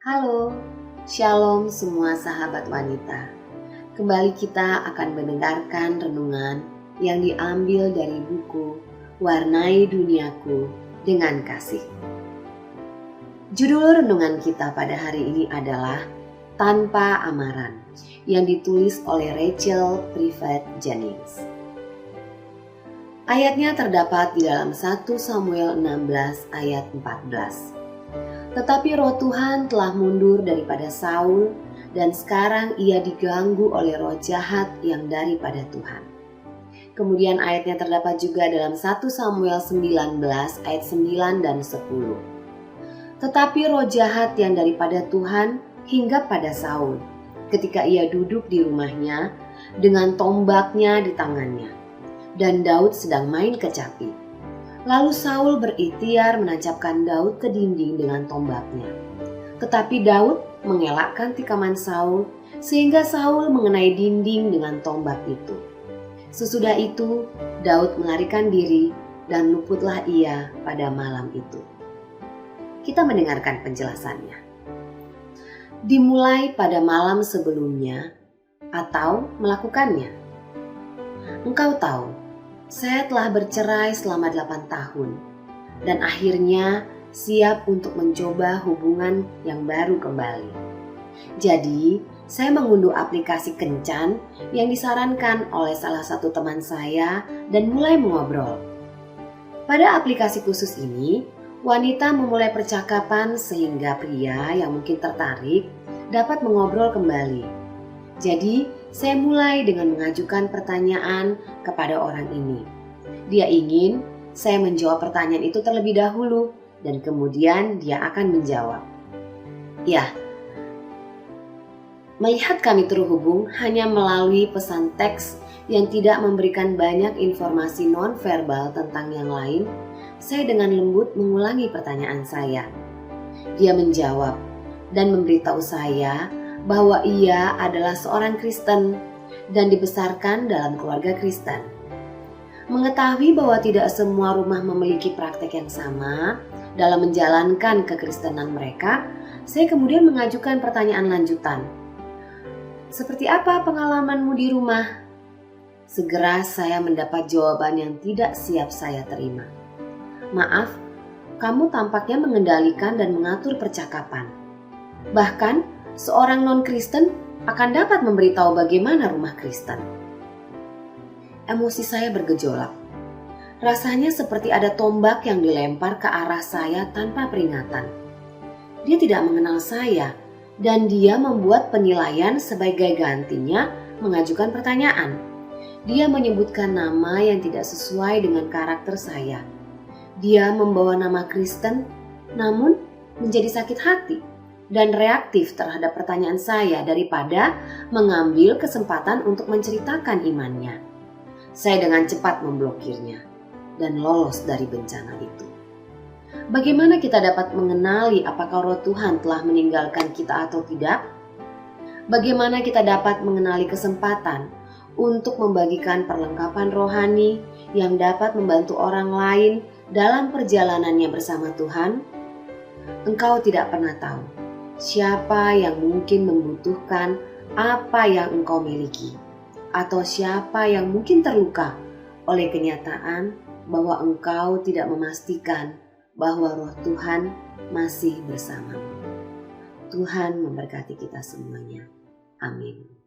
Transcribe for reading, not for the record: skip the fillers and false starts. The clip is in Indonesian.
Halo, Shalom semua sahabat wanita. Kembali kita akan mendengarkan renungan yang diambil dari buku Warnai Duniaku dengan Kasih. Judul renungan kita pada hari ini adalah Tanpa Amaran, yang ditulis oleh Rachel Privat Jennings. Ayatnya terdapat di dalam 1 Samuel 16 ayat 14. Tetapi roh Tuhan telah mundur daripada Saul, dan sekarang ia diganggu oleh roh jahat yang daripada Tuhan. Kemudian ayatnya terdapat juga dalam 1 Samuel 19 ayat 9 dan 10. Tetapi roh jahat yang daripada Tuhan hinggap pada Saul, ketika ia duduk di rumahnya dengan tombaknya di tangannya, dan Daud sedang main kecapi. Lalu Saul berikhtiar menancapkan Daud ke dinding dengan tombaknya. Tetapi Daud mengelakkan tikaman Saul, sehingga Saul mengenai dinding dengan tombak itu. Sesudah itu, Daud melarikan diri dan luputlah ia pada malam itu. Kita mendengarkan penjelasannya. Dimulai pada malam sebelumnya atau melakukannya. Engkau tahu, saya telah bercerai selama 8 tahun dan akhirnya siap untuk mencoba hubungan yang baru kembali. Jadi, saya mengunduh aplikasi Kencan yang disarankan oleh salah satu teman saya dan mulai mengobrol. Pada aplikasi khusus ini, wanita memulai percakapan sehingga pria yang mungkin tertarik dapat mengobrol kembali. Jadi, saya mulai dengan mengajukan pertanyaan kepada orang ini. Dia ingin saya menjawab pertanyaan itu terlebih dahulu dan kemudian dia akan menjawab. Ya, melihat kami terhubung hanya melalui pesan teks yang tidak memberikan banyak informasi non-verbal tentang yang lain, saya dengan lembut mengulangi pertanyaan saya. Dia menjawab dan memberitahu saya bahwa ia adalah seorang Kristen dan dibesarkan dalam keluarga Kristen. Mengetahui bahwa tidak semua rumah memiliki praktek yang sama dalam menjalankan kekristenan mereka, saya kemudian mengajukan pertanyaan lanjutan. Seperti apa pengalamanmu di rumah? Segera saya mendapat jawaban yang tidak siap saya terima. Maaf, kamu tampaknya mengendalikan dan mengatur percakapan. Bahkan, seorang non-Kristen akan dapat memberitahu bagaimana rumah Kristen. Emosi saya bergejolak. Rasanya seperti ada tombak yang dilempar ke arah saya tanpa peringatan. Dia tidak mengenal saya, dan dia membuat penilaian sebagai gantinya mengajukan pertanyaan. Dia menyebutkan nama yang tidak sesuai dengan karakter saya. Dia membawa nama Kristen, namun menjadi sakit hati dan reaktif terhadap pertanyaan saya daripada mengambil kesempatan untuk menceritakan imannya. Saya dengan cepat memblokirnya dan lolos dari bencana itu. Bagaimana kita dapat mengenali apakah roh Tuhan telah meninggalkan kita atau tidak? Bagaimana kita dapat mengenali kesempatan untuk membagikan perlengkapan rohani yang dapat membantu orang lain dalam perjalanannya bersama Tuhan? Engkau tidak pernah tahu siapa yang mungkin membutuhkan apa yang engkau miliki, atau siapa yang mungkin terluka oleh kenyataan bahwa engkau tidak memastikan bahwa roh Tuhan masih bersamamu. Tuhan memberkati kita semuanya. Amin.